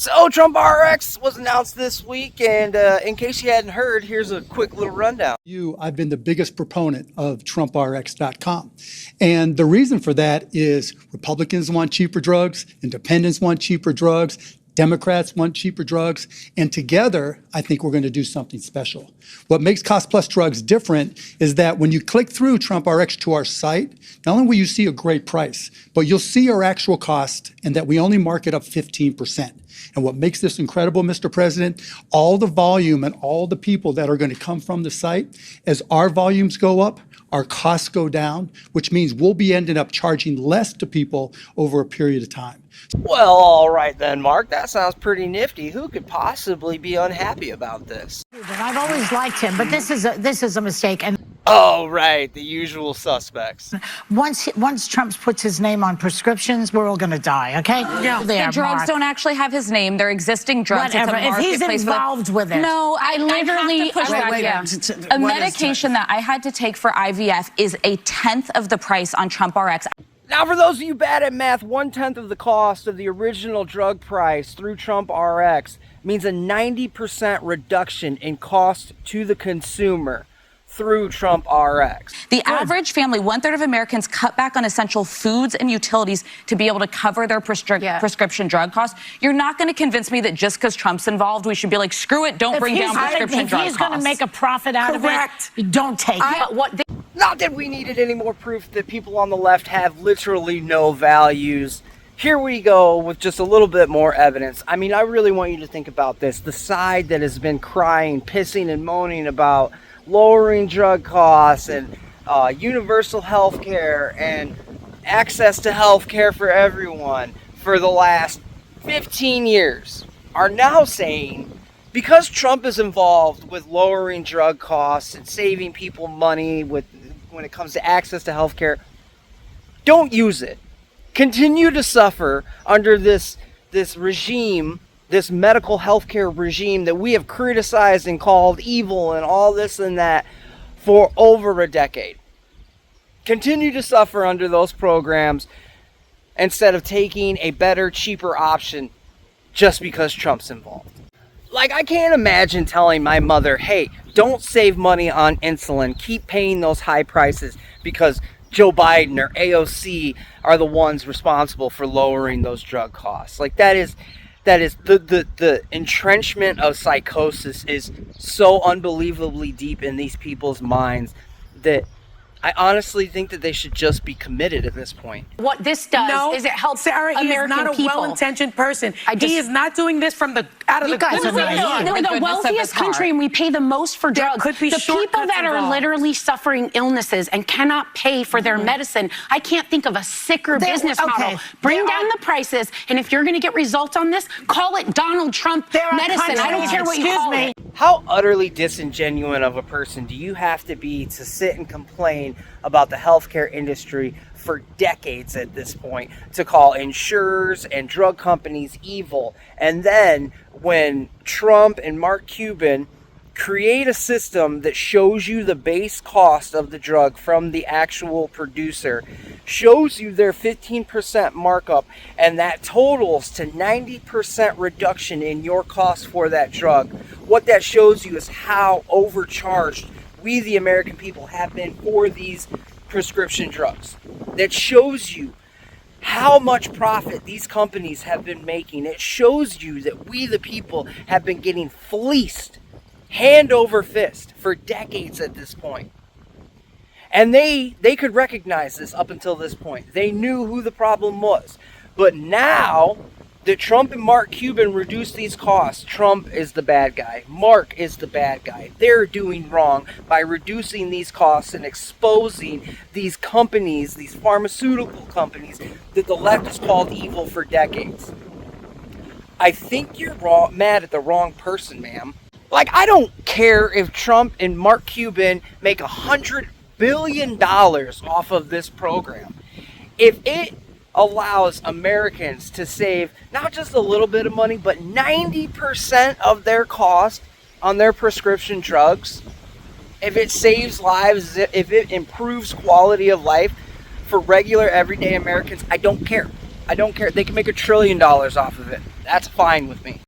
So TrumpRx was announced this week, and in case you hadn't heard, here's a quick little rundown. I've been the biggest proponent of TrumpRx.com. And the reason for that is Republicans want cheaper drugs, independents want cheaper drugs, Democrats want cheaper drugs, and together, I think we're going to do something special. What makes Cost Plus Drugs different is that when you click through TrumpRx to our site, not only will you see a great price, but you'll see our actual cost and that we only mark it up 15%. And what makes this incredible, Mr. President, all the volume and all the people that are going to come from the site, as our volumes go up, our costs go down, which means we'll be ending up charging less to people over a period of time. Well, all right then, Mark, that sounds pretty nifty. Who could possibly be unhappy about this? I've always liked him, but this is a mistake. And oh, right, the usual suspects. once Trump puts his name on prescriptions, we're all going to die, okay? Yeah. The drugs don't actually have his name. They're existing drugs. Whatever. It's a if he's involved with it. No, I literally... A medication that I had to take for IVF is a tenth of the price on TrumpRx. Now, for those of you bad at math, 1/10 of the cost of the original drug price through TrumpRx means a 90% reduction in cost to the consumer through TrumpRx. The average family, 1/3 of Americans cut back on essential foods and utilities to be able to cover their prescription drug costs. You're not going to convince me that just because Trump's involved, we should be like, screw it, don't bring down prescription drug costs. If he's going to make a profit out of it, don't take it. Not that we needed any more proof that people on the left have literally no values. Here we go with just a little bit more evidence. I mean, I really want you to think about this. The side that has been crying, pissing, and moaning about lowering drug costs and universal health care and access to health care for everyone for the last 15 years are now saying, because Trump is involved with lowering drug costs and saving people money when it comes to access to health care, don't use it. Continue to suffer under this regime, this medical health care regime that we have criticized and called evil and all this and that for over a decade. Continue to suffer under those programs instead of taking a better, cheaper option just because Trump's involved. Like, I can't imagine telling my mother, hey, don't save money on insulin. Keep paying those high prices because Joe Biden or AOC are the ones responsible for lowering those drug costs. Like, that is the entrenchment of psychosis is so unbelievably deep in these people's minds that I honestly think that they should just be committed at this point. What this does is it helps Sarah, American he is not a people. well-intentioned person. He is not doing this out of the goodness of his heart. We're the wealthiest country and we pay the most for drugs. Could be the people that are literally suffering illnesses and cannot pay for their medicine, I can't think of a sicker business model. Bring down the prices, and if you're going to get results on this, call it Donald Trump medicine. I don't care what you call it. How utterly disingenuous of a person do you have to be to sit and complain about the healthcare industry for decades at this point, to call insurers and drug companies evil? And then when Trump and Mark Cuban create a system that shows you the base cost of the drug from the actual producer, shows you their 15% markup, and that totals to 90% reduction in your cost for that drug, what that shows you is how overcharged we, the American people, have been for these prescription drugs. That shows you how much profit these companies have been making. It shows you that we, the people, have been getting fleeced hand over fist for decades at this point. And they could recognize this up until this point. They knew who the problem was. But now that Trump and Mark Cuban reduced these costs, Trump is the bad guy. Mark is the bad guy. They're doing wrong by reducing these costs and exposing these companies, these pharmaceutical companies that the left has called evil for decades. I think you're mad at the wrong person, ma'am. Like, I don't care if Trump and Mark Cuban make $100 billion off of this program. If it allows Americans to save not just a little bit of money, but 90% of their cost on their prescription drugs, if it saves lives, if it improves quality of life for regular everyday Americans, I don't care. I don't care. They can make $1 trillion off of it. That's fine with me.